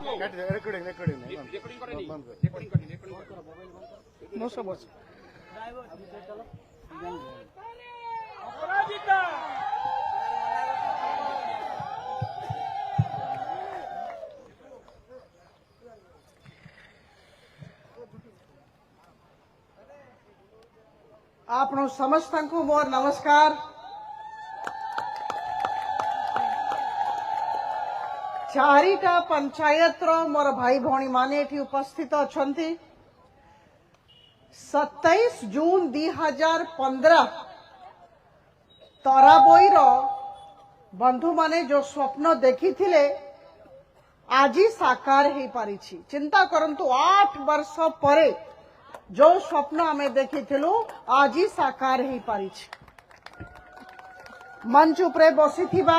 आप समस्त को मोर नमस्कार। चारिटा पंचायत मोर भाई भौणी माने एठी उपस्थित अछंती। 27 जून 2015 तराबोई बंधु माने जो स्वप्न देखी थिले आज साकार हो पारी। चिंता करंतु 8 वर्ष परे जो स्वप्न आमे देखी थिलु आज साकार हो पारी। मंच उपरे बसी थिबा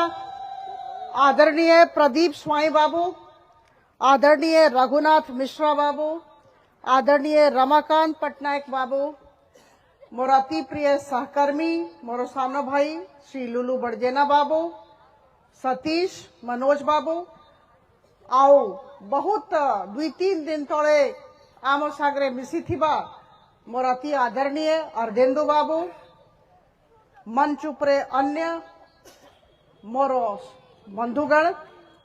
आदरणीय प्रदीप स्वाई बाबू, आदरणीय रघुनाथ मिश्रा बाबू, आदरणीय रमाकांत पटनायक बाबू, मोर अति प्रिय सहकर्मी मोर सान भाई श्री लुलु बड़जेना बाबू, सतीश मनोज बाबू, आउ बहुत 2-3 दिन तले आम सागरे मिसी थिबा मोर अति आदरणीय अर्धेन्दु बाबू, मंच उपरे अन्य मोर बंधुगण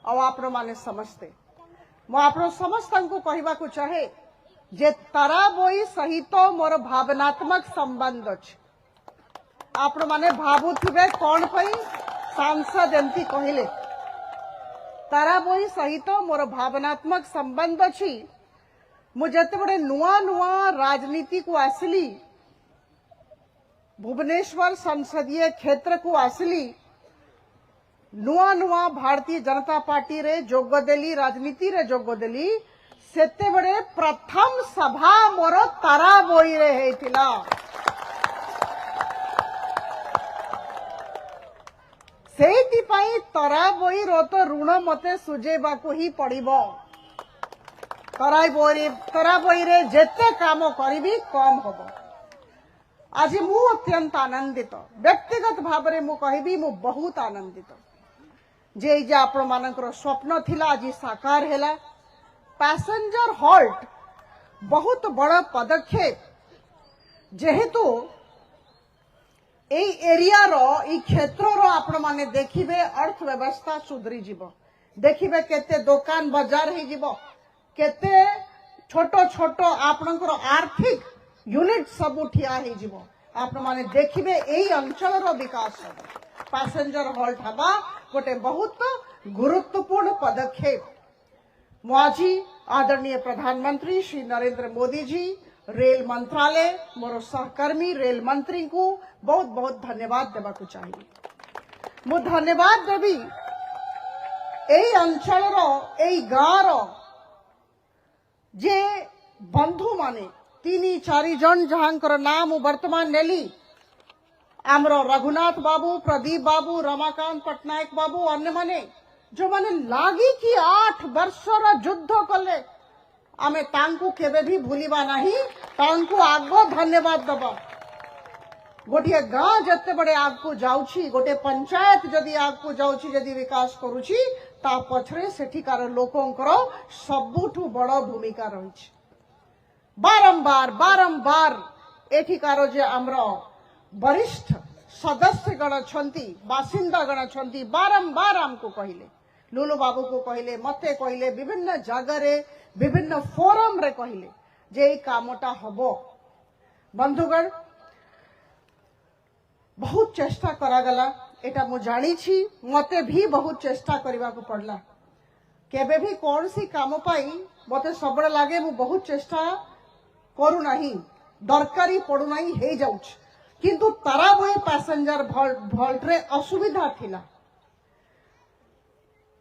और आपण माने समस्ते मो आपण समस्त को कहबा को चाहे जे तराबोई सहित मोर भावनात्मक संबंध अछि। आपण माने भाबुथिबे कोन पई सांसद एमती कहिले तराबोई सहित मोर भावनात्मक संबंध अछि। मु जते बड़े नुआ नुआ राजनीति को आसली, भुवनेश्वर संसदीय क्षेत्र को आसली, नुआ नुआ भारतीय जनता पार्टी रे जोगदेली, राजनीति रे जोगदेली, सेते बड़े प्रथम सभा मोर तराबोई रे हेतिला। सेति पई तराबोई रो तो ऋण मते सुजेबा को ही पड़िबो। तराबोई रे जेते काम करिबी कम होबो। आज मु अत्यंत आनंदित, व्यक्तिगत भाव रे मु कहबी मु बहुत आनंदित जे आपण मानकर स्वप्न थिला आज साकार हैला। पैसेंजर हॉल्ट बहुत बड़ा पदक्षेप, जेहेतु ए एरिया रो ई क्षेत्र रो आपण माने देखिबे अर्थव्यवस्था सुधरी जीवो, देखिबे केते दुकान बाजार हे जीवो, केते छोटो छोटो आपणकर आर्थिक यूनिट सब ठिया हे जीवो। आपण माने देखिबे एई अंचल रो विकास होबो। पैसेंजर हॉल्ट हवा गोटे बहुत गुरुत्वपूर्ण पदक्षेप। मुआजी आदरणीय प्रधानमंत्री श्री नरेंद्र मोदी जी, रेल मंत्रालय, मोर सहकर्मी रेल मंत्री को बहुत बहुत धन्यवाद देवा को चाहिए। मु धन्यवाद देवी एई अंचल रो एई गाँ रो जे बंधु माने 3-4 जन जहांकर नाम वर्तमान नेली, आमरो रघुनाथ बाबू, प्रदीप बाबू, रमाकांत पटनायक बाबू, अन्य माने जो माने लागी कि 8 वर्ष युद्ध कले आमे तांकु केबे भी भूलिबा नहीं, तांकु आगो धन्यवाद दबा। गोटे गाँ जते बड़े आगको जाउछि, गोटे पंचायत जदि आगको जाउछि, जदि विकास करूछि, ता पछरे सेठिकार लोकंकर सबुठु बड़ भूमिका रहिछि। बारंबार बारंबार एठिकार जे आमरो वरिष्ठ सदस्य गण छंती, बासिंदा गण छंती, बारंबार हमको कहले, लुलु बाबू को कहले, मते कहले, विभिन्न जगह रे विभिन्न फोरम रे कहले जे ई कामटा हबो। बंधुगण बहुत चेष्टा करा गला, एटा मु जानी छी, मते भी बहुत चेष्टा करबा को पड़ला। केबे भी कौन सी काम पाई मते सबड़ लागे मु बहुत चेष्टा करू नहीं, दरकारी पड़ू नहीं हे जाउछ। किंतु तराबोई पैसेंजर भॉल्ट रे असुविधा थिला।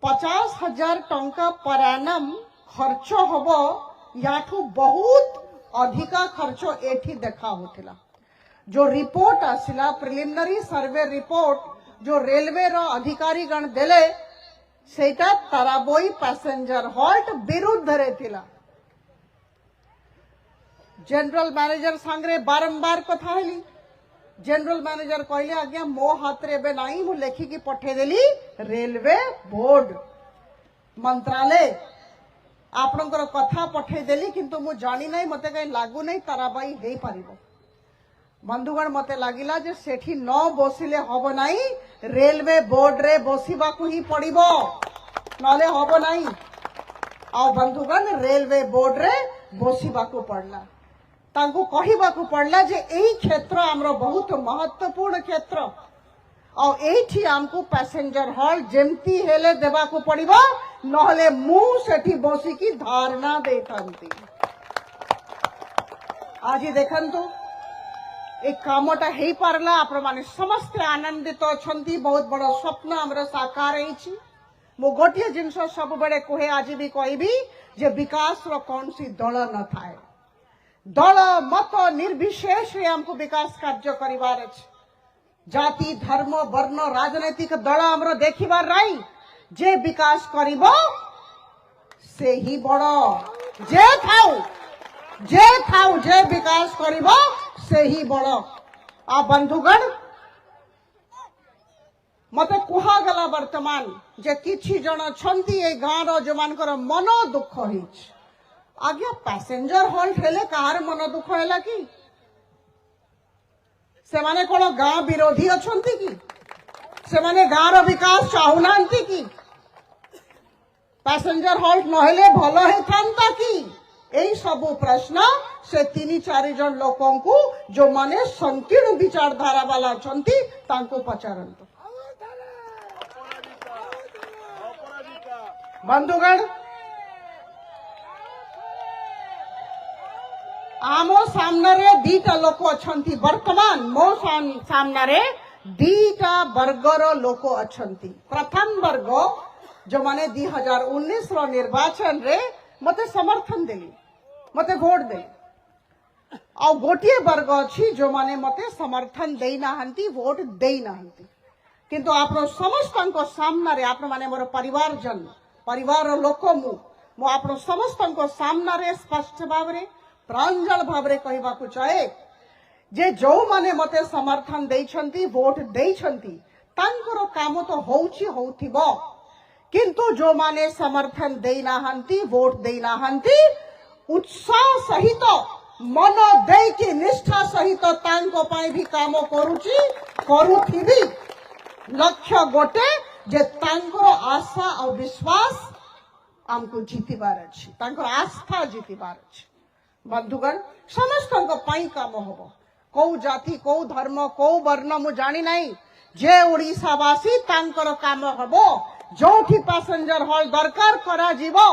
50,000 टंका पर एनम खर्च होबो, याठू बहुत अधिका खर्च एठी देखा होथिला। जो रिपोर्ट आसिला, प्रिलिमिनरी सर्वे रिपोर्ट जो रेलवे रो अधिकारी गण देले, सेटा तराबोई पैसेंजर हॉल्ट विरुद्ध रे थिला। जनरल मैनेजर सांगरे बारंबार कथा हेली, जनरल मैनेजर कहले आज्ञा मो हाथ रे बे नाही, मु लेखिकी पठे देली रेलवे बोर्ड मंत्रालय। आपणकर कथा पठेदेली किंतु मु जानी नहीं मते कहीं लागू नहीं ताराबाई हे पारिबो। बंधुगण मते लागिला जे सेठी न बसिले हबो नाही, रेलवे बोर्ड रे बसिबाकू ही पड़िबो नले हबो नाही। आ बंधुगण रेलवे बोर्ड रे बसिबाकू पड़ला, तांको कहिबाकू पड़ला जे एही क्षेत्र हमरो बहुत महत्वपूर्ण क्षेत्र और एठी हमको पैसेंजर हॉल जेमती हेले देबाकू पड़िबो नहले मु सेठी बसी की धारणा देथांती। आज देखंतु एक कामटा हेई पारला, आपण माने समस्त आनंदित अछंती, बहुत बड़ स्वप्न हमर साकार हेछि। मो गोटिए जिनस सब बड़े कहे आज भी कहबी जे विकास रो कौन सी दल न थाए, दल मत निर्विशेष हमको विकास कार्य करिवार अछि। जाति धर्म वर्ण राजनैतिक दल हमरो देखिबार राई, जे विकास करिबो से ही बड़, जे थाउ जे विकास करिबो से ही बड़। आ बंधुगण मते कुहा गला वर्तमान जे किछि जण छंती ए गाँ रो जो मानकर मन दुख हिच। आज्ञा पैसेंजर हॉल्ट हेले कहार मन दुख हैला कि से माने कोन गाँ विरोधी अछंती कि से माने गाँ रो विकास चाहुनांती कि पैसेंजर हॉल्ट नहेले भलो हे थांता कि एई सब प्रश्न से 3-4 जन लोकों को जो माने संकीर्ण विचारधारा वाला अछंती तांको पचारंतो। बंधुगण आमो सामने दीटा लोक अछंती, वर्तमान मो सामने दीटा वर्गर लोक अछंती। प्रथम वर्ग जो माने 2019 रो निर्वाचन रे मते समर्थन देली, मते वोट देली, और गोटिए वर्ग अच्छी जो माने मते समर्थन देई नाहंती, वोट देई नाहंती। किंतु आपनो समस्तन सामना रे आपण माने मोर परिवार जन परिवार लोक मु आपनो समस्तन सामना रे स्पष्ट भाव रे प्रांजल भाव रे कहबा को चाहे जे जो माने मते समर्थन देइछंती, वोट देइछंती, तांकर काम तो होउची होउथिबो, किंतु जो माने समर्थन देई नाहंती, वोट देई नाहंती, उत्साह सहित मन देई की निष्ठा सहित तांको पाई भी काम करूची करूथिबी। लक्ष्य गोटे जे तांकर आशा और विश्वास हमको जीतिबार अछि, तांकर आस्था जीतिबार अछि। बंधुगण समस्तन पाई काम होबो, को जाति को धर्म को वर्ण मु जानी नहीं, जे ओडिशावासी तांकर काम होबो, जोठी पैसेंजर हॉल दरकार करा जीवो।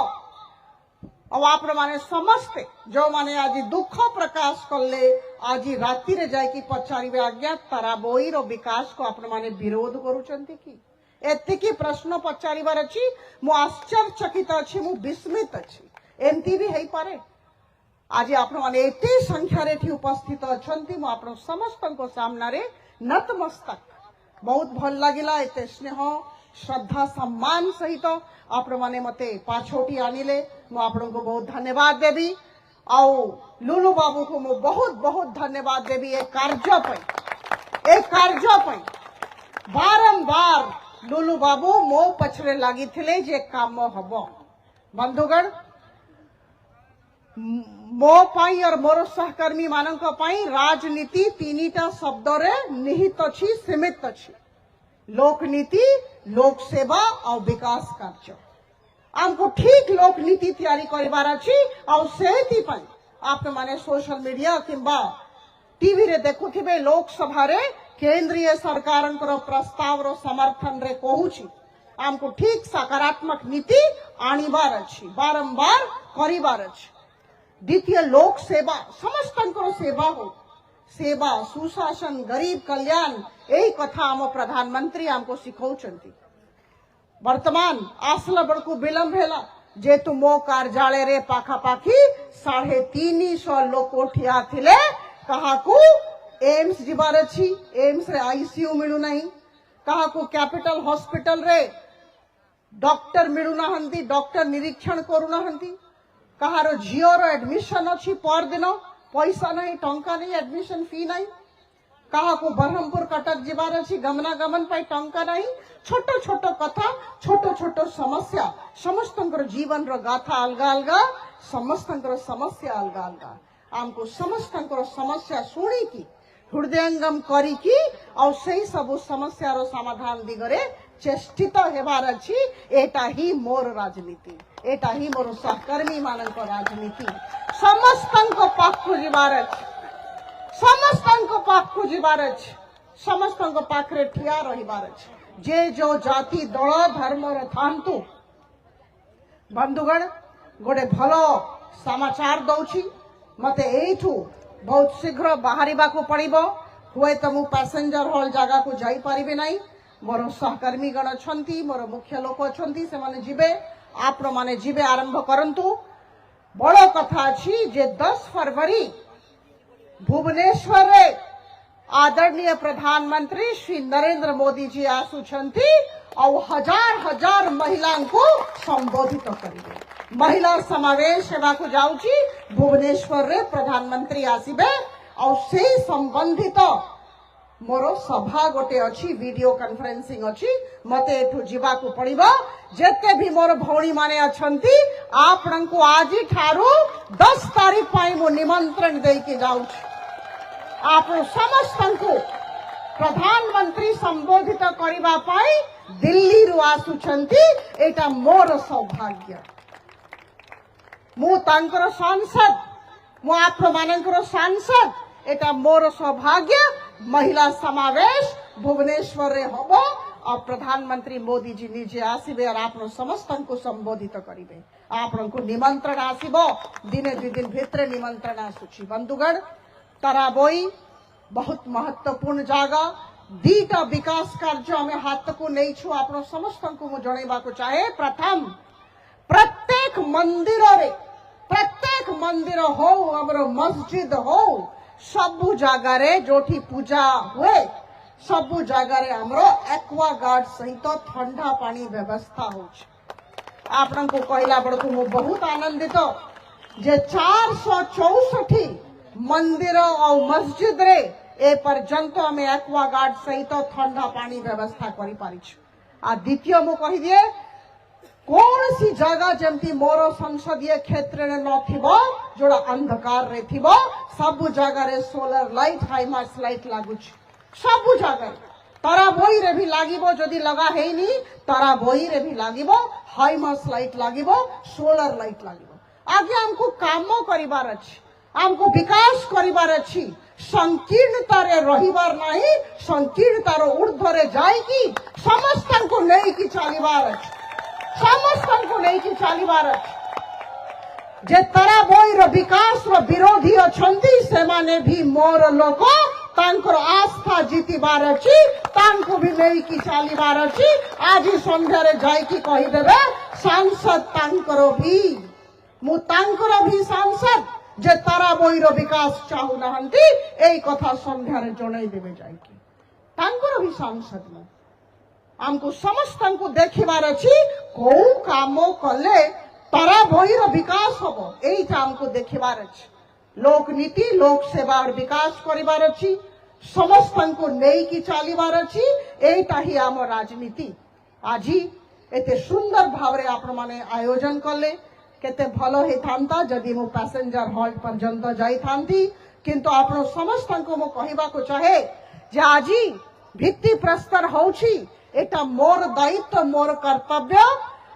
और आप माने समस्ते जो माने आज दुख प्रकाश कले आज राति रे जाय की पचारिबे आज्ञा ताराबोई रो विकास को आप माने विरोध करूचंती कि एतिकी प्रश्न पचारिबार अछि। मु आश्चर्यचकित अछि, मु विस्मित अछि, एमती भी हेई पारे। आज आप माने एते संख्या रे थी उपस्थित अछंती, मु आप समस्तन सामना रे नतमस्तक। बहुत भल लागिला, एते स्नेह श्रद्धा सम्मान सहित आप माने मते पाछोटी आनिले, मु आपनको बहुत धन्यवाद देबी। आउ लुलु बाबू को मु बहुत बहुत धन्यवाद देबी ए कार्य पई। बारंबार लुलु बाबू मो पछरे लागी थिले जे काम हबो। बंधुगण मो पाई और मोर सहकर्मी मानक पाई राजनीति 3टा शब्द रे निहित अछि, सीमित अछि। लोकनीति, लोक सेवा और विकास कार्य। हमको ठीक लोक नीति तैयारी करिवार अछि और सेति पई आप माने सोशल मीडिया किंबा टीवी रे देखुथिबे लोकसभा रे केंद्रीय सरकारंकर प्रस्ताव रो समर्थन रे कहूची हमको ठीक सकारात्मक नीति आनिबार अछि, बारंबार करिबार अछि। द्वितीय लोक सेवा, समस्तंकर सेवा हो, सेवा सुशासन गरीब कल्याण यही कथा आम प्रधानमंत्री हमको सिखौचंती। वर्तमान आसला बड़कू विलंब हेला जेतु मो कार्यालय रे पाखापाखी 350 लोक ठिया थिले, कहाकू एम्स जिबार अछि, एम्स रे आईसीयू मिलु नहीं, कहाकू कैपिटल हॉस्पिटल रे डॉक्टर मिलु नाहंती, डॉक्टर निरीक्षण करू नाहंती, कहारो झिओ रो एडमिशन अछि पर दिन पैसा नहीं, टंका नहीं, एडमिशन फी नहीं। कहा को ब्रह्मपुर कटक जीवार अच्छी गमनागमन पाई टंका नहीं छोट छोट कथा छोट छोट समस्या समस्त जीवन रो गाथा अलगा अलगा समस्त समस्या अलगा अलगा आमको समस्त समस्या शुणी की हृदयंगम करी और सही सब समस्या रो समाधान दिगरे चेष्टित हेबार अछि एटा ही मोर राजनीति एटा ही मोर सहकर्मी मानक राजनीति समस्त पाख को जीवार अछि समस्त पाख को जीवार अछि समस्त पाखरे ठिया रहिबार अछि जे जो जाति दल धर्म रे थांतु बंधुगण गोटे भलो समाचार दउछि मते एठू बहुत शीघ्र बाहरिबा को पड़िबो हुए तो मु पैसेंजर हॉल जगह को जाई परिबे नाही मोर सहकर्मी गण छंती मोर मुख्य लोक छंती से माने जिबे आप माने जिबे आरंभ करंतु बड़ कथा अछि जे 10 फरवरी भुवनेश्वर रे आदरणीय प्रधानमंत्री श्री नरेंद्र मोदी जी आसुछंती और हजार हजार महिला को संबोधित करिवे महिला समावेश हेबा को जाउची भुवनेश्वर रे प्रधानमंत्री आसीबे और से संबंधित मोर सभा गोटे अच्छी वीडियो कॉन्फ्रेंसिंग अच्छी मते एठू जीवा को पड़िबो जेते भी मोर भौणी माने अछंती आपन को आज ठारू 10 तारीख पाई मो निमंत्रण दे के जाउछ आप समस्त को प्रधानमंत्री संबोधित करिबा पाई दिल्ली रु आसुछंती एटा मोर सौभाग्य मु तांकर सांसद मु आप मानकर सांसद एटा मोर सौभाग्य महिला समावेश भुवनेश्वर रे हबो और प्रधानमंत्री मोदी जी निजे आसीबे और आप समस्त को संबोधित करिवे आपन को निमंत्रण आसीबो दिने 2 दिन भितर निमंत्रण आसुची बंधुगण तराबोई बहुत महत्वपूर्ण जगह दीटा विकास कार्य हमें हाथ को नहीं छु आप समस्त को मु जणैबा को चाहे प्रथम प्रत्येक मंदिर हो हमर मस्जिद हो सबु जगह रे जोठी पूजा हुए सबु जगह रे हमरो एक्वा गार्ड सहित ठंडा पानी व्यवस्था होछ आपन को कहला बड़को मु बहुत आनंदित जे 464 मंदिर और मस्जिद रे ए पर्यंत हमें एक्वा गार्ड सहित ठंडा पानी व्यवस्था करि पारिछु आ द्वितीय मु कहि दिए कौन सी जगह जमती मोर संसदीय क्षेत्र में नथिबो जोड़ा अंधकार रे थिबो सब जगह रे सोलर लाइट हाइमार्स लाइट लागुछ सब जगह तारा बोई रे भी लागिबो जदी लगा हेनी तारा बोई रे भी लागिबो हाइमार्स लाइट लागिबो सोलर लाइट लागिबो आगे हमको कामो करिबार अछि हमको विकास करिबार अछि संकीर्णता रे रहिबार नाही संकीर्णता रो ऊर्ध्व रे जाई की समस्त को नहीं की चलिबार अछि समस्त को नहीं कि चलिबार जे तारा बोई रो विकास रो विरोधी अछंती से माने भी मोर लोक तांकर आस्था जीतिबार अछि तांको भी नहीं कि चलिबार अछि आज संध्या रे जाई कि कहि देबे सांसद तांकर भी मु तांकर भी सांसद जे तारा बोई रो विकास चाहू नहंती एई कथा संध्या रे जणै देबे जाई कि तांकर भी सांसद मु हमको समस्त को देखिबार अछि को कामो कले तारा भईर विकास हबो एइटा हमको देखिबार अछि लोक नीति लोक सेवा और विकास करिबार अछि समस्त को नेई की चालिबार अछि एइटा ही आम राजनीति आजी एते सुंदर भावरे आपण माने आयोजन कले केते भलो हे थांता जदी मो पैसेंजर हॉल पर्यंत जाई थांती किंतु आपण समस्त को मो कहिबा को चाहे जे आजी भित्ति प्रस्तर होउछि एटा मोर दायित्व मोर कर्तव्य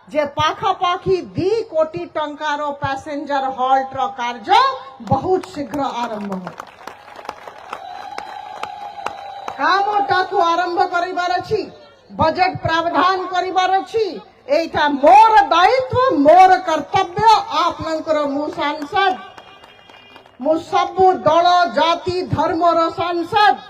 जे पाखापाखी 2 कोटी टंकार पैसेंजर हॉल्ट रो कार्य बहुत शीघ्र आरंभ हो कामटा को आरंभ करिबार अछि बजट प्रावधान करिबार अछि एटा मोर दायित्व मोर कर्तव्य आपनकर मु सांसद मु सबु दल जाति धर्म रो सांसद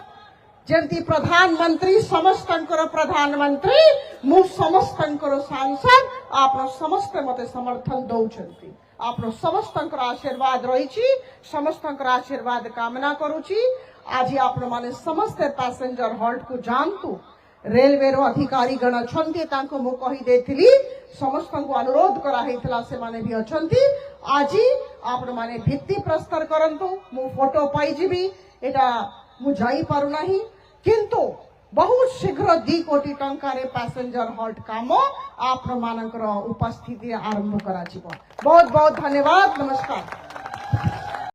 जंती प्रधानमंत्री समस्तंकर प्रधानमंत्री मु समस्तंकर सांसद आप समस्त मते समर्थन दउछंती आप समस्तंकर आशीर्वाद रहिछि समस्तंकर आशीर्वाद कामना करूछि आज आपण माने समस्त पैसेंजर हॉल्ट को जानतु रेलवे रो अधिकारी गण अछंती तांको मु कहि देथिली समस्त को अनुरोध करा हेतला से माने भी अछंती आज आपण माने भित्ति प्रस्तर करंतु मु फोटो पाई जिबी एटा मु जाई पारु नाही किंतु बहुत शीघ्र 2 कोटी टंकार पैसेंजर हॉल्ट काम आपण मानकर उपस्थिति आरंभ करा बहुत बहुत धन्यवाद। नमस्कार।